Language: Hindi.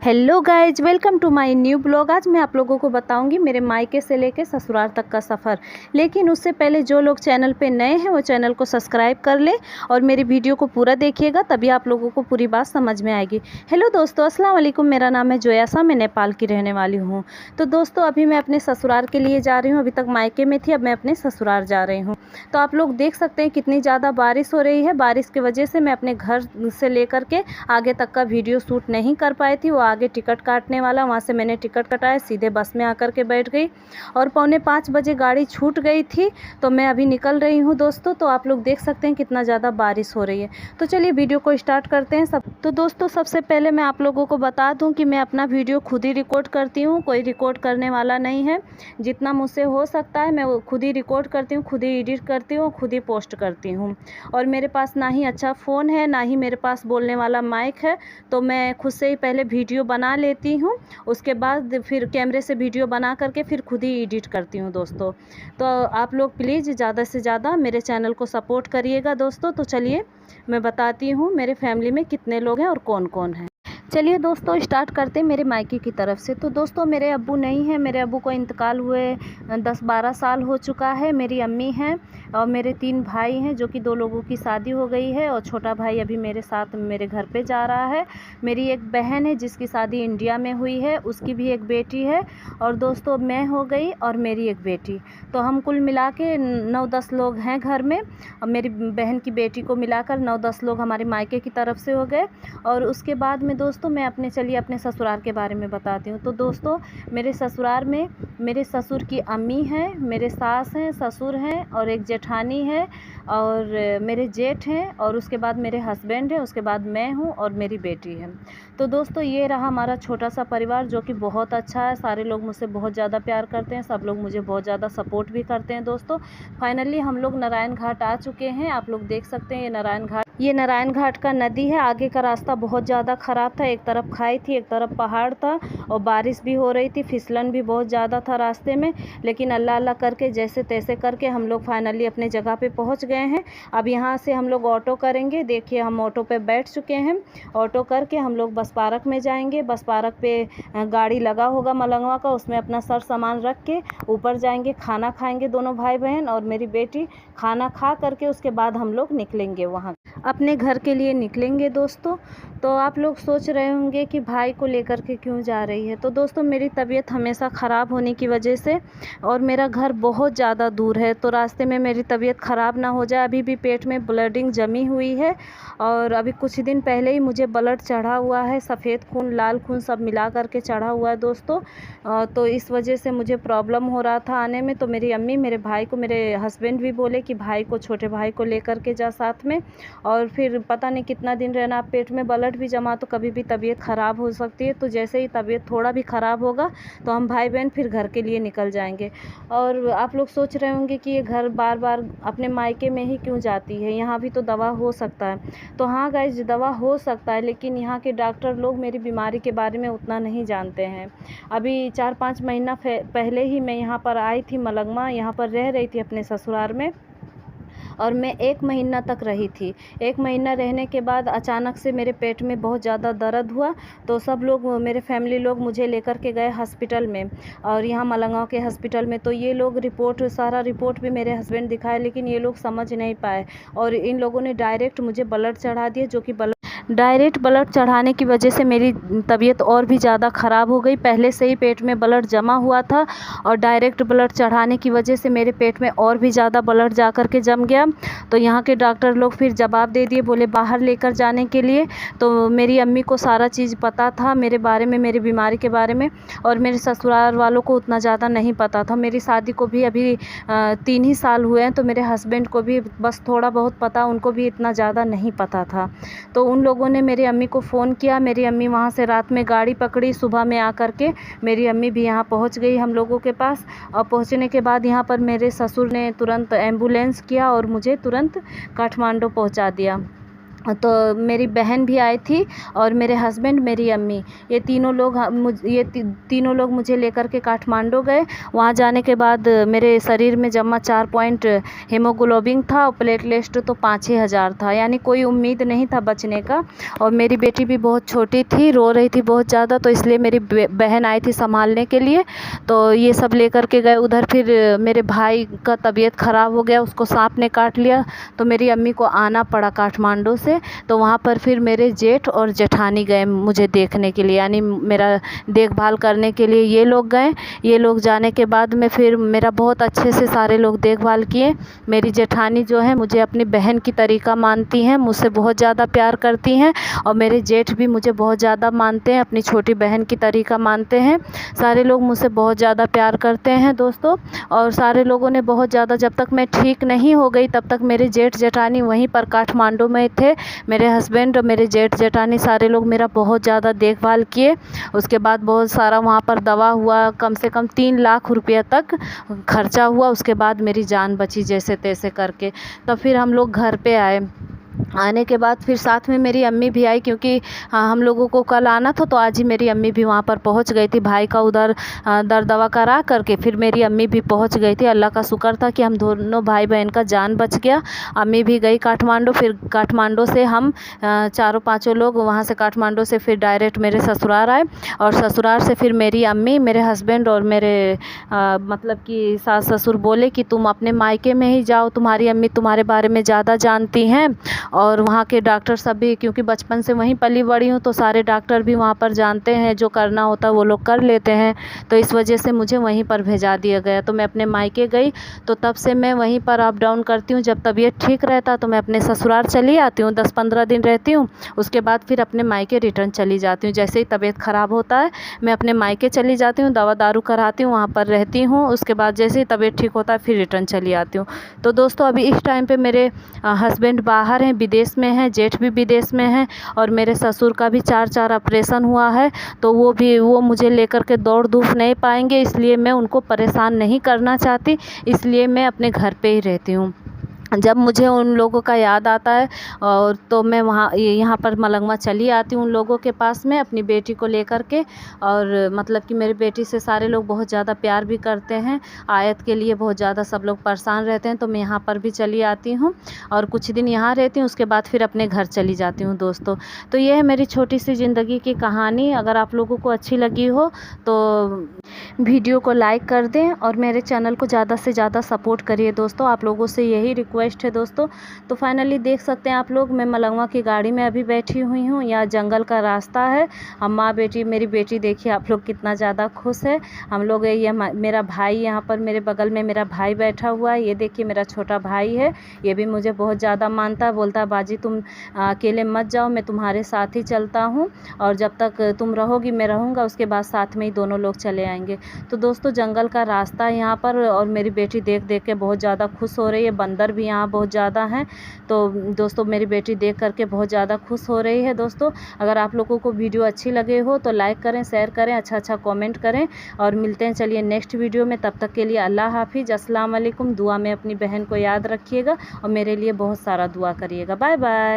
Hello guys, welcome to my new blog. आज मैं आप लोगों को बताऊंगी मेरे मायके से लेके ससुराल तक का सफ़र। लेकिन उससे पहले जो लोग चैनल पे नए हैं वो चैनल को सब्सक्राइब कर लें और मेरी वीडियो को पूरा देखिएगा, तभी आप लोगों को पूरी बात समझ में आएगी। हेलो दोस्तों, अस्सलाम वालेकुम। मेरा नाम है जोयासा, मैं नेपाल की रहने वाली हूँ। तो दोस्तों, अभी मैं अपने ससुराल के लिए जा रही हूँ। अभी तक मायके में थी, अब मैं अपने ससुराल जा रही हूँ। तो आप लोग देख सकते हैं कितनी ज़्यादा बारिश हो रही है। बारिश की वजह से मैं अपने घर से लेकर के आगे तक का वीडियो शूट नहीं कर पाई थी। वो आगे टिकट काटने वाला, वहाँ से मैंने टिकट कटाया, सीधे बस में आकर के बैठ गई और 4:45 बजे गाड़ी छूट गई थी। तो मैं अभी निकल रही हूँ दोस्तों। तो आप लोग देख सकते हैं कितना ज़्यादा बारिश हो रही है। तो चलिए वीडियो को स्टार्ट करते हैं। तो दोस्तों, सबसे पहले मैं आप लोगों को बता दूं कि मैं अपना वीडियो खुद ही रिकॉर्ड करती हूँ, कोई रिकॉर्ड करने वाला नहीं है। जितना मुझसे हो सकता है मैं वो खुद ही रिकॉर्ड करती हूँ, खुद ही एडिट करती हूँ, खुद ही पोस्ट करती हूँ। और मेरे पास ना ही अच्छा फ़ोन है, ना ही मेरे पास बोलने वाला माइक है। तो मैं खुद से ही पहले वीडियो बना लेती हूँ, उसके बाद फिर कैमरे से वीडियो बना करके फिर खुद ही एडिट करती हूँ दोस्तों। तो आप लोग प्लीज़ ज़्यादा से ज़्यादा मेरे चैनल को सपोर्ट करिएगा दोस्तों। तो चलिए मैं बताती हूँ मेरे फैमिली में कितने लोग हैं और कौन कौन है। चलिए दोस्तों, स्टार्ट करते हैं मेरे मायके की तरफ से। तो दोस्तों, मेरे अब्बू नहीं हैं। मेरे अब्बू को इंतकाल हुए 10-12 साल हो चुका है। मेरी अम्मी हैं और मेरे 3 भाई हैं, जो कि 2 लोगों की शादी हो गई है और छोटा भाई अभी मेरे साथ मेरे घर पे जा रहा है। मेरी एक बहन है जिसकी शादी इंडिया में हुई है, उसकी भी एक बेटी है। और दोस्तों, मैं हो गई और मेरी एक बेटी। तो हम कुल मिला के 9-10 लोग हैं घर में। और मेरी बहन की बेटी को मिलाकर 9-10 लोग हमारे मायके की तरफ से हो गए। और उसके बाद में दोस्तों, मैं अपने ससुराल के बारे में बताती हूँ। तो दोस्तों, मेरे ससुराल में मेरे ससुर की अम्मी हैं, मेरे सास हैं, ससुर हैं और एक जेठानी है और मेरे जेठ हैं और उसके बाद मेरे हस्बैंड हैं, उसके बाद मैं हूँ और मेरी बेटी है। तो दोस्तों, ये रहा हमारा छोटा सा परिवार, जो कि बहुत अच्छा है। सारे लोग मुझसे बहुत ज़्यादा प्यार करते हैं, सब लोग मुझे बहुत ज़्यादा सपोर्ट भी करते हैं दोस्तों। फाइनली हम लोग नारायण घाट आ चुके हैं। आप लोग देख सकते हैं ये नारायण घाट का नदी है। आगे का रास्ता बहुत ज़्यादा ख़राब था, एक तरफ खाई थी, एक तरफ पहाड़ था और बारिश भी हो रही थी, फिसलन भी बहुत ज़्यादा था रास्ते में। लेकिन अल्लाह अल्लाह करके जैसे तैसे करके हम लोग फाइनली अपने जगह पे पहुंच गए हैं। अब यहाँ से हम लोग ऑटो करेंगे। देखिए, हम ऑटो पे बैठ चुके हैं। ऑटो करके हम लोग बस पार्क में जाएंगे। बस पार्क पे गाड़ी लगा होगा मलंगवा का, उसमें अपना सर सामान रख के ऊपर जाएंगे, खाना खाएंगे दोनों भाई बहन और मेरी बेटी। खाना खा करके उसके बाद हम लोग निकलेंगे, वहाँ अपने घर के लिए निकलेंगे दोस्तों। तो आप लोग सोच रहे होंगे कि भाई को लेकर के क्यों जा रही है। तो दोस्तों, मेरी तबीयत हमेशा ख़राब होने की वजह से और मेरा घर बहुत ज़्यादा दूर है, तो रास्ते में मेरी तबीयत ख़राब ना हो जाए। अभी भी पेट में ब्लडिंग जमी हुई है और अभी कुछ दिन पहले ही मुझे ब्लड चढ़ा हुआ है, सफ़ेद खून लाल खून सब मिला करके चढ़ा हुआ है दोस्तों। तो इस वजह से मुझे प्रॉब्लम हो रहा था आने में। तो मेरी अम्मी मेरे भाई को, मेरे हस्बैंड भी बोले कि भाई को, छोटे भाई को लेकर के जा साथ में। और फिर पता नहीं कितना दिन रहना, पेट में ब्लड भी जमा तो कभी भी तबीयत ख़राब हो सकती है। तो जैसे ही तबीयत थोड़ा भी ख़राब होगा तो हम भाई बहन फिर घर के लिए निकल जाएंगे। और आप लोग सोच रहे होंगे कि ये घर बार बार अपने मायके में ही क्यों जाती है, यहाँ भी तो दवा हो सकता है। तो हाँ गाइज, दवा हो सकता है, लेकिन यहाँ के डॉक्टर लोग मेरी बीमारी के बारे में उतना नहीं जानते हैं। अभी 4-5 महीना पहले ही मैं यहाँ पर आई थी मलंगवा, यहाँ पर रह रही थी अपने ससुराल में और मैं 1 महीना तक रही थी। 1 महीना रहने के बाद अचानक से मेरे पेट में बहुत ज़्यादा दर्द हुआ। तो सब लोग, मेरे फैमिली लोग मुझे लेकर के गए हॉस्पिटल में, और यहाँ मलंगवा के हॉस्पिटल में। तो ये लोग सारा रिपोर्ट भी मेरे हस्बैंड दिखाए, लेकिन ये लोग समझ नहीं पाए और इन लोगों ने डायरेक्ट मुझे ब्लड चढ़ा दिया, जो कि डायरेक्ट ब्लड चढ़ाने की वजह से मेरी तबीयत और भी ज़्यादा ख़राब हो गई। पहले से ही पेट में ब्लड जमा हुआ था और डायरेक्ट ब्लड चढ़ाने की वजह से मेरे पेट में और भी ज़्यादा ब्लड जा कर के जम गया। तो यहाँ के डॉक्टर लोग फिर जवाब दे दिए, बोले बाहर लेकर जाने के लिए। तो मेरी अम्मी को सारा चीज़ पता था मेरे बारे में, मेरी बीमारी के बारे में, और मेरे ससुराल वालों को उतना ज़्यादा नहीं पता था। मेरी शादी को भी अभी 3 ही साल हुए हैं, तो मेरे हस्बैंड को भी बस थोड़ा बहुत पता, उनको भी इतना ज़्यादा नहीं पता था। तो उन लोगों ने मेरी अम्मी को फ़ोन किया। मेरी अम्मी वहाँ से रात में गाड़ी पकड़ी, सुबह में आकर के मेरी अम्मी भी यहाँ पहुँच गई हम लोगों के पास। और पहुँचने के बाद यहाँ पर मेरे ससुर ने तुरंत एम्बुलेंस किया और मुझे तुरंत काठमांडू पहुँचा दिया। तो मेरी बहन भी आई थी और मेरे हस्बैंड, मेरी अम्मी, ये तीनों लोग मुझे लेकर के काठमांडू गए। वहाँ जाने के बाद मेरे शरीर में जमा 4 पॉइंट हीमोग्लोबिन था और प्लेटलेट तो 5-6 हज़ार था, यानी कोई उम्मीद नहीं था बचने का। और मेरी बेटी भी बहुत छोटी थी, रो रही थी बहुत ज़्यादा, तो इसलिए मेरी बहन आई थी संभालने के लिए। तो ये सब लेकर के गए उधर। फिर मेरे भाई का तबीयत ख़राब हो गया, उसको सांप ने काट लिया, तो मेरी अम्मी को आना पड़ा काठमांडू से। तो वहाँ पर फिर मेरे जेठ और जेठानी गए मुझे देखने के लिए, यानी मेरा देखभाल करने के लिए ये लोग गए। ये लोग जाने के बाद में फिर मेरा बहुत अच्छे से सारे लोग देखभाल किए। मेरी जेठानी जो है मुझे अपनी बहन की तरीका मानती हैं, मुझसे बहुत ज़्यादा प्यार करती हैं, और मेरे जेठ भी मुझे बहुत ज़्यादा मानते हैं, अपनी छोटी बहन की तरीका मानते हैं। सारे लोग मुझसे बहुत ज़्यादा प्यार करते हैं दोस्तों। और सारे लोगों ने बहुत ज़्यादा, जब तक मैं ठीक नहीं हो गई तब तक मेरे जेठ जेठानी वहीं पर काठमांडू में थे। मेरे हस्बैंड और मेरे जेठ जेठानी सारे लोग मेरा बहुत ज़्यादा देखभाल किए। उसके बाद बहुत सारा वहाँ पर दवा हुआ, कम से कम 3 लाख रुपया तक खर्चा हुआ। उसके बाद मेरी जान बची जैसे तैसे करके। तब फिर हम लोग घर पे आए। आने के बाद फिर साथ में मेरी अम्मी भी आई, क्योंकि हम लोगों को कल आना था, तो आज ही मेरी अम्मी भी वहाँ पर पहुँच गई थी। भाई का उधर दर दवा करा करके फिर मेरी अम्मी भी पहुँच गई थी। अल्लाह का शुक्र था कि हम दोनों भाई बहन का जान बच गया। अम्मी भी गई काठमांडू। फिर काठमांडू से हम चारों पाँचों लोग वहाँ से काठमांडू से फिर डायरेक्ट मेरे ससुराल आए। और ससुराल से फिर मेरी अम्मी, मेरे हस्बैंड और मेरे मतलब कि सास ससुर बोले कि तुम अपने मायके में ही जाओ, तुम्हारी अम्मी तुम्हारे बारे में ज़्यादा जानती हैं। और वहाँ के डॉक्टर सब भी, क्योंकि बचपन से वहीं पली बड़ी हूँ, तो सारे डॉक्टर भी वहाँ पर जानते हैं, जो करना होता है वो लोग कर लेते हैं। तो इस वजह से मुझे वहीं पर भेजा दिया गया। तो मैं अपने मायके गई, तो तब से मैं वहीं पर अप डाउन करती हूँ। जब तबीयत ठीक रहता तो मैं अपने ससुराल चली आती हूँ, 10-15 दिन रहती हूँ। उसके बाद फिर अपने मायके रिटर्न चली जाती हूँ। जैसे ही तबीयत ख़राब होता है मैं अपने मायके चली जाती हूँ, दवा दारू कराती हूँ, वहाँ पर रहती हूँ। उसके बाद जैसे ही तबीयत ठीक होता है फिर रिटर्न चली आती हूँ। तो दोस्तों अभी इस टाइम पे मेरे हस्बैंड बाहर हैं, विदेश में हैं, जेठ भी विदेश में हैं, और मेरे ससुर का भी 4 ऑपरेशन हुआ है। तो वो मुझे लेकर के दौड़ धूप नहीं पाएंगे, इसलिए मैं उनको परेशान नहीं करना चाहती, इसलिए मैं अपने घर पे ही रहती हूँ। जब मुझे उन लोगों का याद आता है और तो मैं यहाँ पर मलंगवा चली आती हूँ उन लोगों के पास में अपनी बेटी को लेकर के। और मतलब कि मेरी बेटी से सारे लोग बहुत ज़्यादा प्यार भी करते हैं। आयत के लिए बहुत ज़्यादा सब लोग परेशान रहते हैं, तो मैं यहाँ पर भी चली आती हूँ और कुछ दिन यहाँ रहती हूँ। उसके बाद फिर अपने घर चली जाती हूँ दोस्तों। तो ये है मेरी छोटी सी ज़िंदगी की कहानी। अगर आप लोगों को अच्छी लगी हो तो वीडियो को लाइक कर दें और मेरे चैनल को ज़्यादा से ज़्यादा सपोर्ट करिए दोस्तों। आप लोगों से यही रिक्वेस्ट है दोस्तों। तो फाइनली देख सकते हैं आप लोग, मैं मलंगवा की गाड़ी में अभी बैठी हुई हूँ। यहाँ जंगल का रास्ता है। हम माँ बेटी, मेरी बेटी देखिए आप लोग कितना ज़्यादा खुश है। हम लोग ये मेरा भाई यहाँ पर मेरे बगल में मेरा भाई बैठा हुआ है। ये देखिए मेरा छोटा भाई है, ये भी मुझे बहुत ज़्यादा मानता है। बोलता है बाजी तुम अकेले मत जाओ, मैं तुम्हारे साथ ही चलता हूँ, और जब तक तुम रहोगी मैं रहूँगा, उसके बाद साथ में ही दोनों लोग चले आएंगे। तो दोस्तों जंगल का रास्ता है यहाँ पर, और मेरी बेटी देख देख के बहुत ज़्यादा खुश हो रही है। बंदर भी यहाँ बहुत ज़्यादा हैं। तो दोस्तों मेरी बेटी देख करके बहुत ज़्यादा खुश हो रही है दोस्तों। अगर आप लोगों को वीडियो अच्छी लगे हो तो लाइक करें, शेयर करें, अच्छा कमेंट करें, और मिलते हैं चलिए नेक्स्ट वीडियो में। तब तक के लिए अल्लाह हाफिज़, अस्सलाम वालेकुम। दुआ में अपनी बहन को याद रखिएगा और मेरे लिए बहुत सारा दुआ करिएगा। Bye bye.